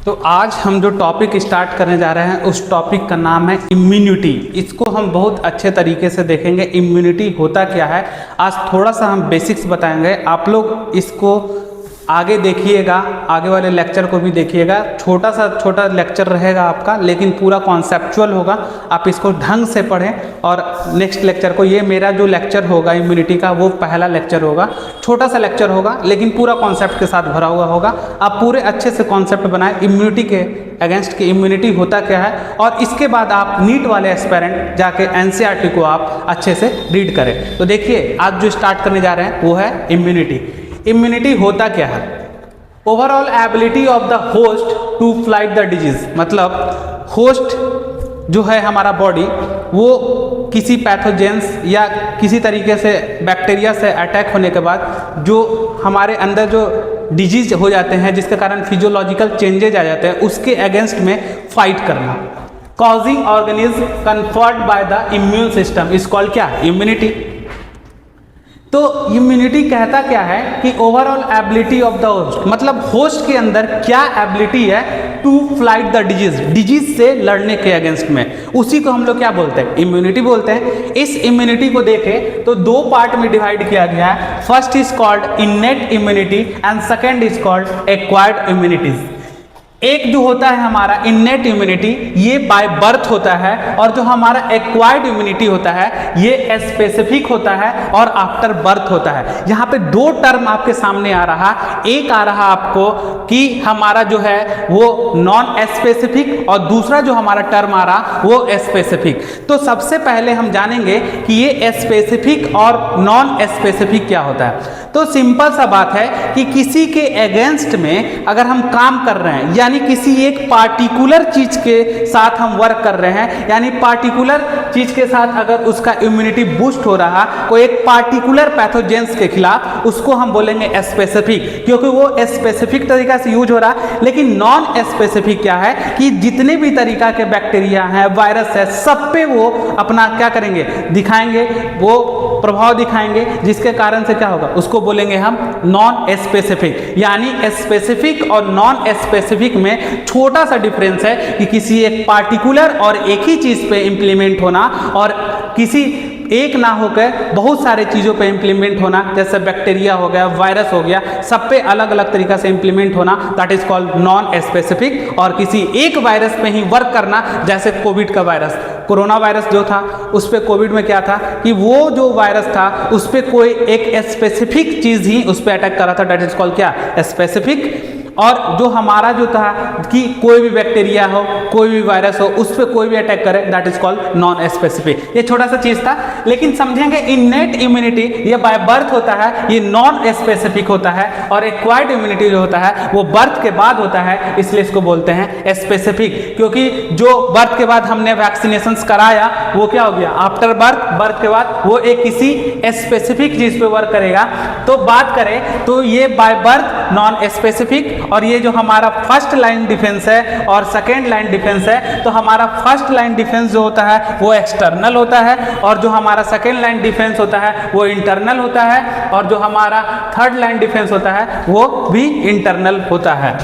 तो आज हम जो टॉपिक स्टार्ट करने जा रहे हैं उस टॉपिक का नाम है इम्यूनिटी। इसको हम बहुत अच्छे तरीके से देखेंगे इम्यूनिटी होता क्या है। आज थोड़ा सा हम बेसिक्स बताएंगे, आप लोग इसको आगे देखिएगा, आगे वाले लेक्चर को भी देखिएगा। छोटा लेक्चर रहेगा आपका, लेकिन पूरा कॉन्सेप्चुअल होगा। आप इसको ढंग से पढ़ें और नेक्स्ट लेक्चर को, ये मेरा जो लेक्चर होगा इम्यूनिटी का वो पहला लेक्चर होगा। छोटा सा लेक्चर होगा लेकिन पूरा कॉन्सेप्ट के साथ भरा हुआ होगा। आप पूरे अच्छे से कॉन्सेप्ट बनाएं इम्यूनिटी के अगेंस्ट की, इम्यूनिटी होता क्या है, और इसके बाद आप नीट वाले एस्पेरेंट जाके एनसीईआरटी को आप अच्छे से रीड करें। तो देखिए आज जो स्टार्ट करने जा रहे हैं वो है इम्यूनिटी। इम्यूनिटी होता क्या है? Overall ability of the host to fight the disease. मतलब होस्ट जो है हमारा बॉडी, वो किसी पैथोजेंस या किसी तरीके से बैक्टीरिया से अटैक होने के बाद जो हमारे अंदर जो डिजीज हो जाते हैं, जिसके कारण फिजियोलॉजिकल चेंजेज आ जाते हैं, उसके अगेंस्ट में फाइट करना। Causing organism conferred by the immune system is called क्या? इम्यूनिटी। तो इम्यूनिटी कहता क्या है कि overall ability of the host, मतलब होस्ट के अंदर क्या एबिलिटी है टू फाइट द डिजीज से लड़ने के अगेंस्ट में, उसी को हम लोग क्या बोलते हैं? इम्यूनिटी बोलते हैं। इस इम्यूनिटी को देखें तो दो पार्ट में डिवाइड किया गया है। First is called innate immunity and second is called acquired immunities. एक जो होता है हमारा इननेट इम्यूनिटी, ये बाय बर्थ होता है, और जो हमारा एक्वायर्ड इम्यूनिटी होता है ये स्पेसिफिक होता है और आफ्टर बर्थ होता है। यहाँ पे दो टर्म आपके सामने आ रहा, एक आ रहा आपको कि हमारा जो है वो नॉन स्पेसिफिक, और दूसरा जो हमारा टर्म आ रहा वो स्पेसिफिक। तो सबसे पहले हम जानेंगे कि ये स्पेसिफिक और नॉन स्पेसिफिक क्या होता है। तो सिंपल सा बात है कि किसी के अगेंस्ट में अगर हम काम कर रहे हैं, यानी किसी एक पार्टिकुलर चीज के साथ हम वर्क कर रहे हैं, यानी पार्टिकुलर चीज के साथ अगर उसका इम्यूनिटी बूस्ट हो रहा कोई एक पार्टिकुलर पैथोजेंस के खिलाफ, उसको हम बोलेंगे स्पेसिफिक, क्योंकि वो स्पेसिफिक तरीका से यूज हो रहा है। लेकिन नॉन स्पेसिफिक क्या है कि जितने भी तरीका के बैक्टीरिया हैं, वायरस है, सब पे वो अपना क्या करेंगे, दिखाएंगे, वो प्रभाव दिखाएंगे, जिसके कारण से क्या होगा, उसको बोलेंगे हम नॉन स्पेसिफिक। यानी स्पेसिफिक और नॉन स्पेसिफिक में छोटा सा डिफरेंस है कि किसी एक पार्टिकुलर और एक ही चीज पे इंप्लीमेंट होना और किसी एक ना होकर बहुत सारे चीज़ों पे इंप्लीमेंट होना, जैसे बैक्टीरिया हो गया, वायरस हो गया, सब पे अलग अलग तरीका से इंप्लीमेंट होना, that is called non specific. और किसी एक वायरस पे ही वर्क करना, जैसे कोविड का वायरस, कोरोना वायरस जो था उस पर कोविड में क्या था कि वो जो वायरस था उस पर कोई एक स्पेसिफिक चीज़ ही उस पर अटैक कर रहा था, दैट इज कॉल्ड क्या? स्पेसिफिक। और जो हमारा जो था कि कोई भी बैक्टीरिया हो, कोई भी वायरस हो, उस पर कोई भी अटैक करे, that is called non specific. ये छोटा सा चीज था, लेकिन समझेंगे इननेट इम्यूनिटी ये बाय बर्थ होता है, ये नॉन स्पेसिफिक होता है, और एक्वायर्ड इम्यूनिटी जो होता है वो बर्थ के बाद होता है, इसलिए इसको बोलते हैं स्पेसिफिक। क्योंकि जो बर्थ के बाद हमने वैक्सीनेशन कराया वो क्या हो गया, आफ्टर बर्थ के बाद वो एक किसी स्पेसिफिक चीज पे वर्क करेगा। तो बात करें तो ये बाय बर्थ नॉन स्पेसिफिक, और ये जो हमारा फर्स्ट लाइन डिफेंस है और सेकेंड लाइन डिफेंस है, तो हमारा फर्स्ट लाइन डिफेंस जो होता है वो एक्सटर्नल होता है, और जो हमारा सेकेंड लाइन डिफेंस होता है वो इंटरनल होता है, और जो हमारा थर्ड लाइन डिफेंस होता है वो भी इंटरनल होता है।